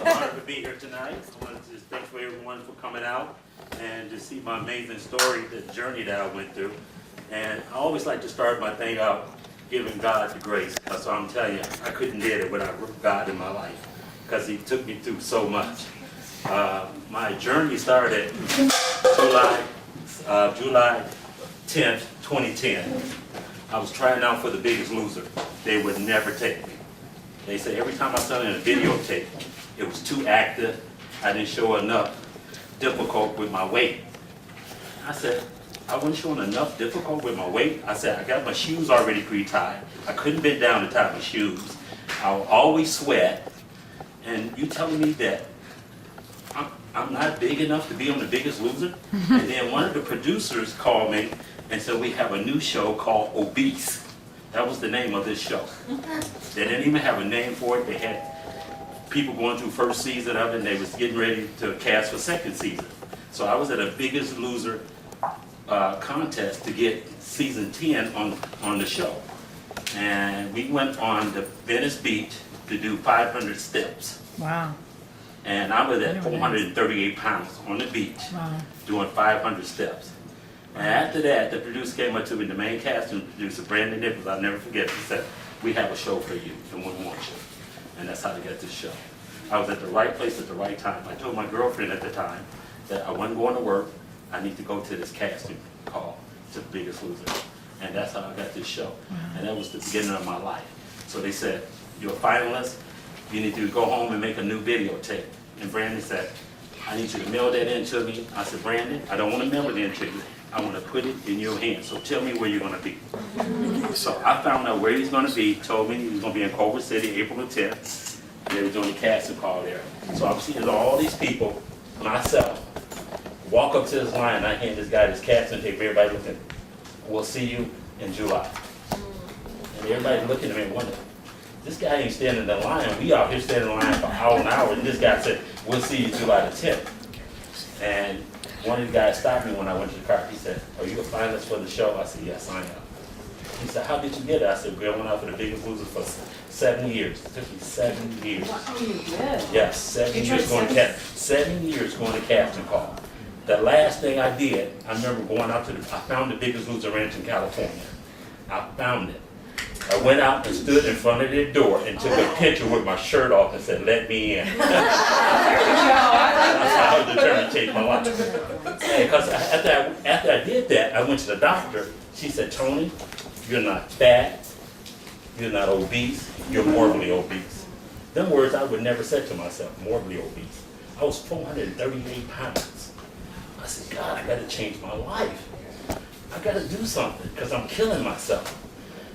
honored to be here tonight. I want to just thank for everyone for coming out and to see my amazing story, the journey that I went through. And I always like to start my thing out giving God the grace, because I'm telling you, I couldn't do it without God in my life, because He took me through so much. My journey started July 10th, 2010. I was trying out for The Biggest Loser. They would never take me. They said every time I saw it in a videotape, it was too active. I didn't show enough difficult with my weight. I said, I wasn't showing enough difficult with my weight. I said, I got my shoes already pre-tied. I couldn't bend down to tie my shoes. I would always sweat. And you telling me that I'm not big enough to be on The Biggest Loser? And then one of the producers called me and said, we have a new show called Obese. That was the name of this show. They didn't even have a name for it. They had people going through first season of it, and they was getting ready to cast for second season. So I was at a Biggest Loser contest to get season 10 on the show. And we went on to Venice Beach to do 500 steps. Wow. And I was at 438 pounds on the beach, doing 500 steps. And after that, the producer came up to me, the main casting producer, Brandon Nichols, I'll never forget, he said, we have a show for you, and we want you. And that's how I got this show. I was at the right place at the right time. I told my girlfriend at the time that I wasn't going to work, I need to go to this casting call to The Biggest Loser. And that's how I got this show. And that was the beginning of my life. So they said, you're a finalist, you need to go home and make a new videotape. And Brandon said, I need you to mail that in to me. I said, Brandon, I don't want to mail it in to you. I want to put it in your hands. So tell me where you're going to be. So I found out where he's going to be, told me he was going to be in Culver City, April the 10th. They were doing the casting call there. So I'm seeing all these people, myself, walk up to this line, and I hand this guy this casting tape, everybody looking, we'll see you in July. And everybody looking at me and wondering, this guy ain't standing in the line. We out here standing in line for hours and hours, and this guy said, we'll see you July the 10th. And one of the guys stopped me when I went to the car. He said, are you a finalist for the show? I said, yes, I am. He said, how did you get it? I said, girl, I went out for The Biggest Loser for 7 years. It took me 7 years. Oh, you did? Yes, 7 years going to cast. 7 years going to casting call. The last thing I did, I remember going out to I found The Biggest Loser Ranch in California. I found it. I went out and stood in front of their door and took a picture with my shirt off and said, let me in. That's how I was determined to change my life. Because after I did that, I went to the doctor. She said, Tony, you're not fat, you're not obese, you're morbidly obese. Them words I would never say to myself, morbidly obese. I was 438 pounds. I said, God, I got to change my life. I got to do something because I'm killing myself.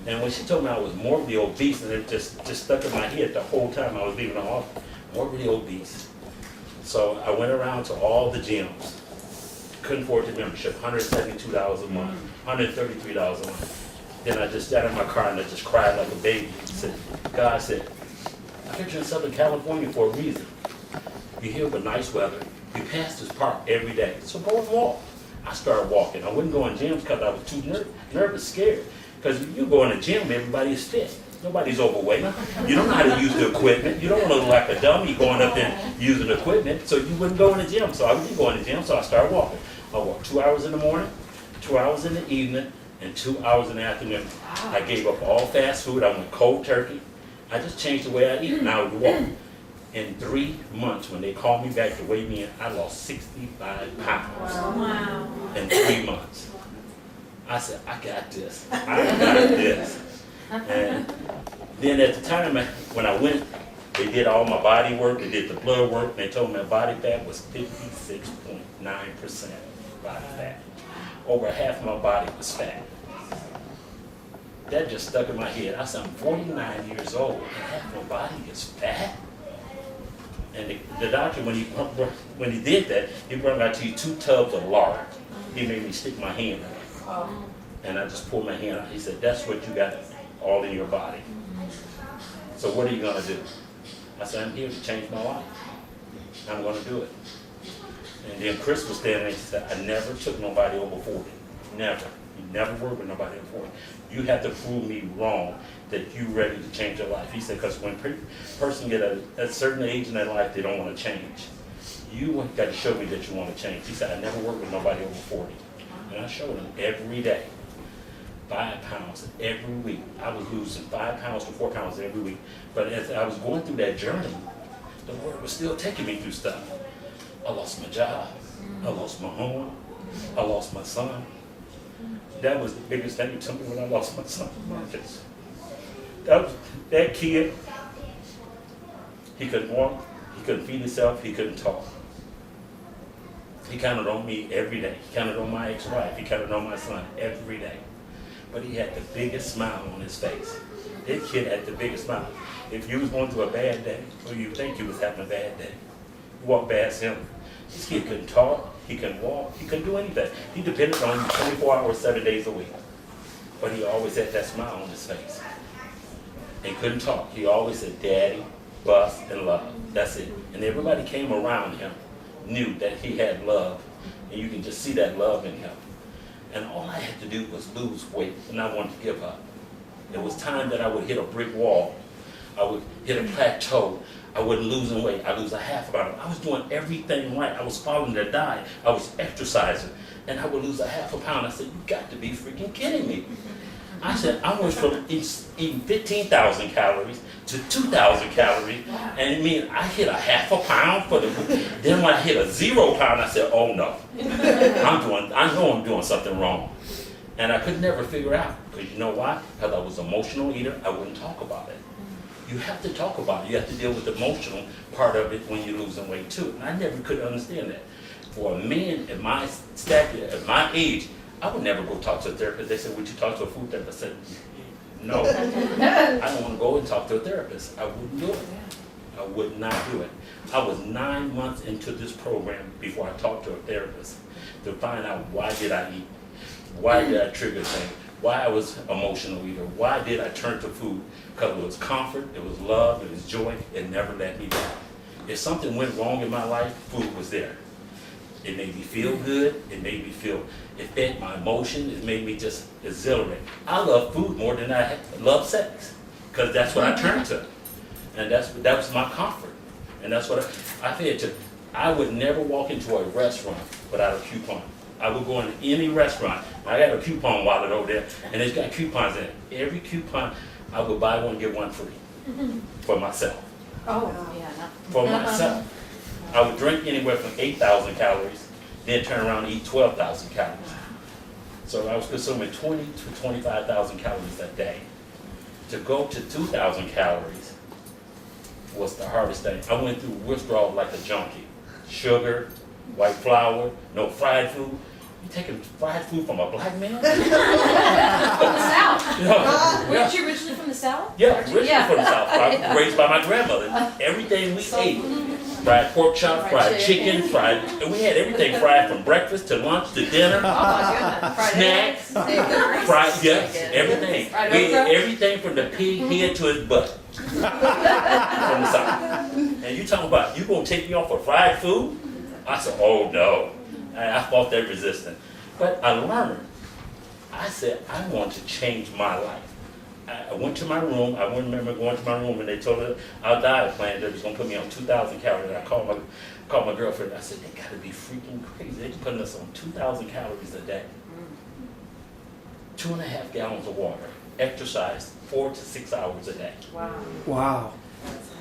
And when she told me I was morbidly obese, and it just stuck in my head the whole time I was leaving the office, morbidly obese. So I went around to all the gyms. Couldn't afford the membership, $172 a month, $133 a month. Then I just got in my car and I just cried like a baby. God said, I put you in Southern California for a reason. You're here with nice weather. You pass this park every day, so go and walk. I started walking. I wouldn't go in gyms because I was too nervous, scared. Because if you go in a gym, everybody's fit. Nobody's overweight. You don't know how to use the equipment. You don't want to look like a dummy going up there using the equipment, so you wouldn't go in the gym. So I wouldn't go in the gym, so I started walking. I walked 2 hours in the morning, 2 hours in the evening, and 2 hours in the afternoon. I gave up all fast food. I went cold turkey. I just changed the way I eat, and I would walk. In 3 months, when they called me back to weigh me in, I lost 65 pounds. Wow. In 3 months. I said, I got this. I got this. And then at the time when I went, they did all my body work, they did the blood work, and they told me my body fat was 56.9% body fat. Over half my body was fat. That just stuck in my head. I said, I'm 49 years old, and half my body is fat? And the doctor, when he did that, he brought out to you 2 tubs of lard. He made me stick my hand in it. And I just pulled my hand out. He said, that's what you got all in your body. So what are you going to do? I said, I'm here to change my life. I'm going to do it. And then Chris was standing there and he said, I never took nobody over 40. Never. You never work with nobody over 40. You have to prove me wrong that you ready to change your life. He said, because when person get at a certain age in their life, they don't want to change. You got to show me that you want to change. He said, I never worked with nobody over 40. And I showed him every day. 5 pounds every week. I was losing 5 pounds to 4 pounds every week. But as I was going through that journey, the Lord was still taking me through stuff. I lost my job. I lost my home. I lost my son. That was the biggest thing to me when I lost my son. That kid, he couldn't walk, he couldn't feed himself, he couldn't talk. He counted on me every day. He counted on my ex-wife. He counted on my son every day. But he had the biggest smile on his face. That kid had the biggest smile. If you was going through a bad day, or you think you was having a bad day, you walk past him. This kid couldn't talk, he couldn't walk, he couldn't do anything. He depended on you 24 hours, 7 days a week. But he always had that smile on his face. And couldn't talk. He always said, Daddy, bus, and love. That's it. And everybody came around him, knew that he had love. And you can just see that love in him. And all I had to do was lose weight, and I wanted to give up. There was time that I would hit a brick wall. I would hit a plateau. I wasn't losing weight. I lose a half pound. I was doing everything right. I was following the diet. I was exercising, and I would lose a half a pound. I said, you got to be freaking kidding me. I said, I went from eating 15,000 calories to 2,000 calories, and I mean, I hit a half a pound for the, then when I hit a 0 pound, I said, oh no, I know I'm doing something wrong. And I could never figure out, because you know why? Because I was an emotional eater, I wouldn't talk about it. You have to talk about it. You have to deal with the emotional part of it when you're losing weight too. And I never could understand that. For a man at my stature, at my age, I would never go talk to a therapist. They said, would you talk to a food therapist? I said, no. I don't want to go and talk to a therapist. I wouldn't do it. I would not do it. I was 9 months into this program before I talked to a therapist to find out why did I eat? Why did I trigger things? Why I was emotional eater? Why did I turn to food? Because it was comfort, it was love, it was joy. It never let me down. If something went wrong in my life, food was there. It made me feel good. It made me feel, it fed my emotion. It made me just exhilarate. I love food more than I love sex, because that's what I turned to. And that was my comfort. And that's what I fed to. I would never walk into a restaurant without a coupon. I would go into any restaurant. I got a coupon wallet over there, and it's got coupons in it. Every coupon, I would buy one, get one free for myself. Oh, yeah. For myself. I would drink anywhere from 8,000 calories, then turn around and eat 12,000 calories. So I was consuming 20 to 25,000 calories a day. To go to 2,000 calories was the hardest thing. I went through withdrawal like a junkie. Sugar, white flour, no fried food. You taking fried food from a black man? From the South. You know, Weren't you originally from the South? yeah, originally Yeah. from the South. I was raised by my grandmother. Everything we ate. Fried pork chop, fried chicken, and we had everything fried from breakfast to lunch to dinner. Oh my goodness. Fried Snacks. eggs. Fried, yes, everything. Fried We ate okra. everything from the pig head to his butt. From the South. And you talking about, you gonna take me off of fried food? I said, oh no. I fought that resistance. But I learned. I said, I want to change my life. I went to my room. I remember going to my room and they told her our diet plan, they was gonna put me on 2,000 calories. I called my girlfriend. I said, they gotta be freaking crazy. They're putting us on 2,000 calories a day. 2.5 gallons of water. Exercise 4 to 6 hours a day. Wow. Wow.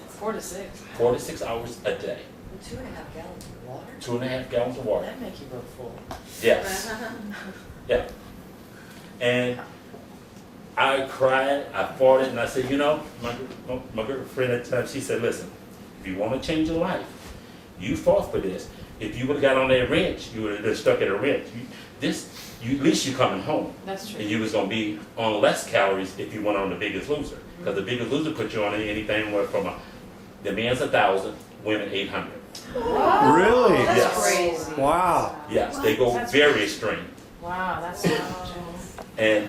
4 to 6. 4 to 6 hours a day. 2.5 gallons of water? 2.5 gallons of water. That make you go full. Yes. Yeah. And I cried, I fought it, and I said, you know, my girlfriend at the time, she said, listen, if you want to change your life, you fought for this. If you would have got on that wrench, you would have been stuck at a wrench. At least you're coming home. That's true. And you was going to be on less calories if you went on the Biggest Loser. Because the Biggest Loser put you on anything where from the man's 1,000, women 800. Really? That's Yes. crazy. Wow. Yes, they go That's very crazy. extreme. Wow, that's so much. And